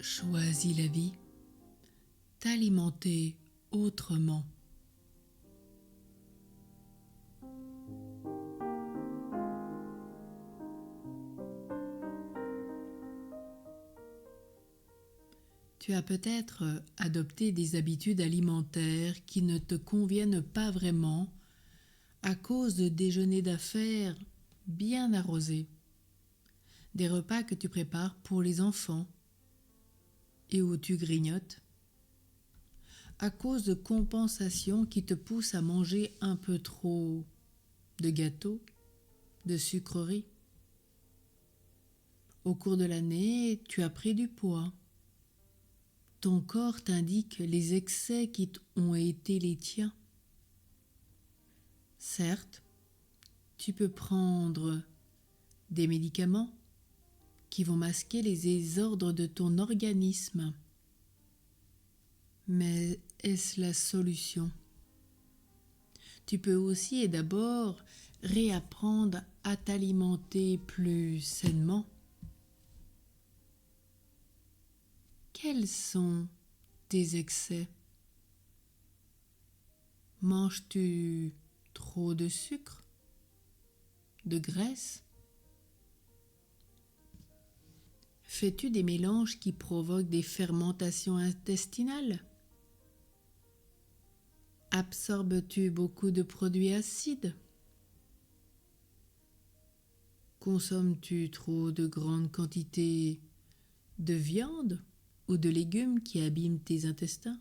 Choisis la vie, t'alimenter autrement. Tu as peut-être adopté des habitudes alimentaires qui ne te conviennent pas vraiment à cause de déjeuners d'affaires bien arrosés, des repas que tu prépares pour les enfants et où tu grignotes, à cause de compensations qui te poussent à manger un peu trop de gâteaux, de sucreries. Au cours de l'année, tu as pris du poids. Ton corps t'indique les excès qui ont été les tiens. Certes, tu peux prendre des médicaments qui vont masquer les désordres de ton organisme. Mais est-ce la solution? Tu peux aussi et d'abord réapprendre à t'alimenter plus sainement. Quels sont tes excès? Manges-tu trop de sucre? De graisse? Fais-tu des mélanges qui provoquent des fermentations intestinales? Absorbes-tu beaucoup de produits acides? Consommes-tu trop de grandes quantités de viande ou de légumes qui abîment tes intestins?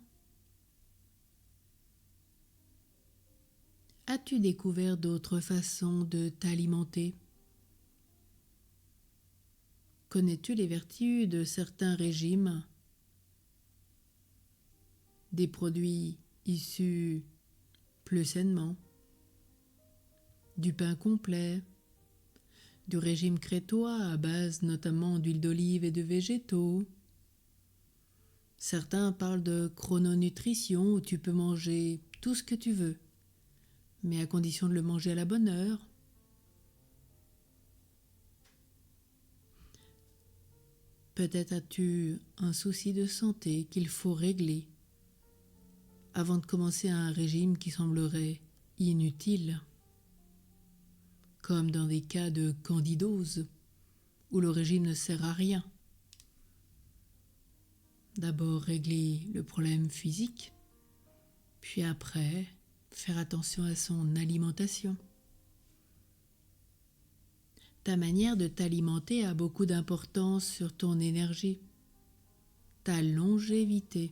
As-tu découvert d'autres façons de t'alimenter? Connais-tu les vertus de certains régimes? Des produits issus plus sainement, du pain complet, du régime crétois à base notamment d'huile d'olive et de végétaux. Certains parlent de chrononutrition où tu peux manger tout ce que tu veux, mais à condition de le manger à la bonne heure. Peut-être as-tu un souci de santé qu'il faut régler avant de commencer un régime qui semblerait inutile, comme dans des cas de candidose où le régime ne sert à rien. D'abord régler le problème physique, puis après faire attention à son alimentation. Ta manière de t'alimenter a beaucoup d'importance sur ton énergie, ta longévité,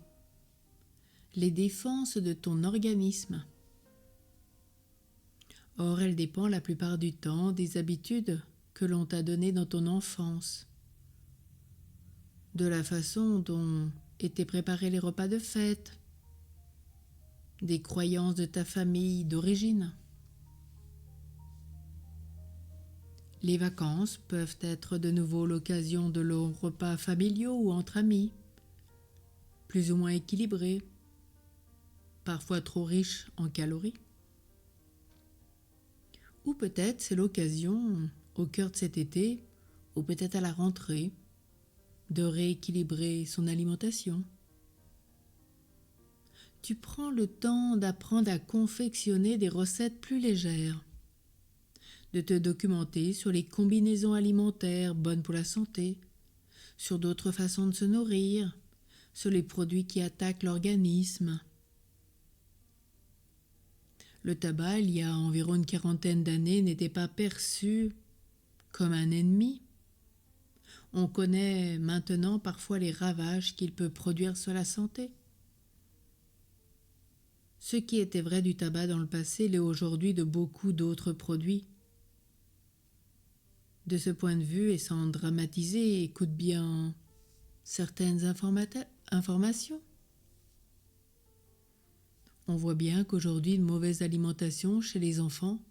les défenses de ton organisme. Or, elle dépend la plupart du temps des habitudes que l'on t'a données dans ton enfance, de la façon dont étaient préparés les repas de fête, des croyances de ta famille d'origine. Les vacances peuvent être de nouveau l'occasion de longs repas familiaux ou entre amis, plus ou moins équilibrés, parfois trop riches en calories. Ou peut-être c'est l'occasion, au cœur de cet été, ou peut-être à la rentrée, de rééquilibrer son alimentation. Tu prends le temps d'apprendre à confectionner des recettes plus légères, de te documenter sur les combinaisons alimentaires bonnes pour la santé, sur d'autres façons de se nourrir, sur les produits qui attaquent l'organisme. Le tabac, il y a environ une quarantaine d'années, n'était pas perçu comme un ennemi. On connaît maintenant parfois les ravages qu'il peut produire sur la santé. Ce qui était vrai du tabac dans le passé l'est aujourd'hui de beaucoup d'autres produits. De ce point de vue, et sans dramatiser, écoute bien certaines informations. On voit bien qu'aujourd'hui, une mauvaise alimentation chez les enfants,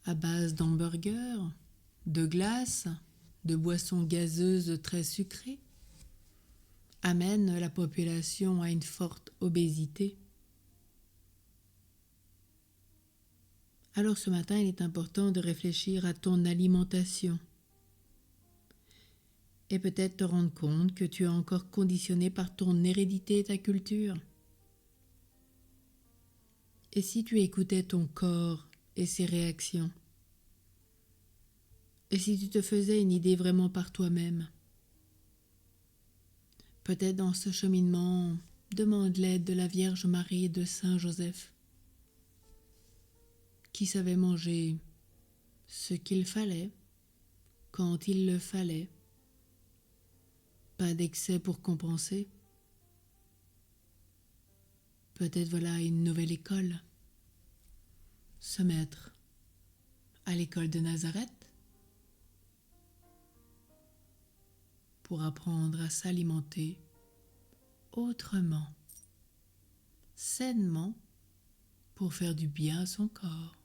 à base d'hamburgers, de glace, de boissons gazeuses très sucrées, amène la population à une forte obésité. Alors ce matin, il est important de réfléchir à ton alimentation. et peut-être te rendre compte que tu es encore conditionné par ton hérédité et ta culture. Et si tu écoutais ton corps et ses réactions? Et si tu te faisais une idée vraiment par toi-même? Peut-être dans ce cheminement, demande l'aide de la Vierge Marie et de Saint Joseph, qui savait manger ce qu'il fallait, quand il le fallait, pas d'excès pour compenser. Peut-être voilà une nouvelle école, se mettre à l'école de Nazareth pour apprendre à s'alimenter autrement, sainement, pour faire du bien à son corps.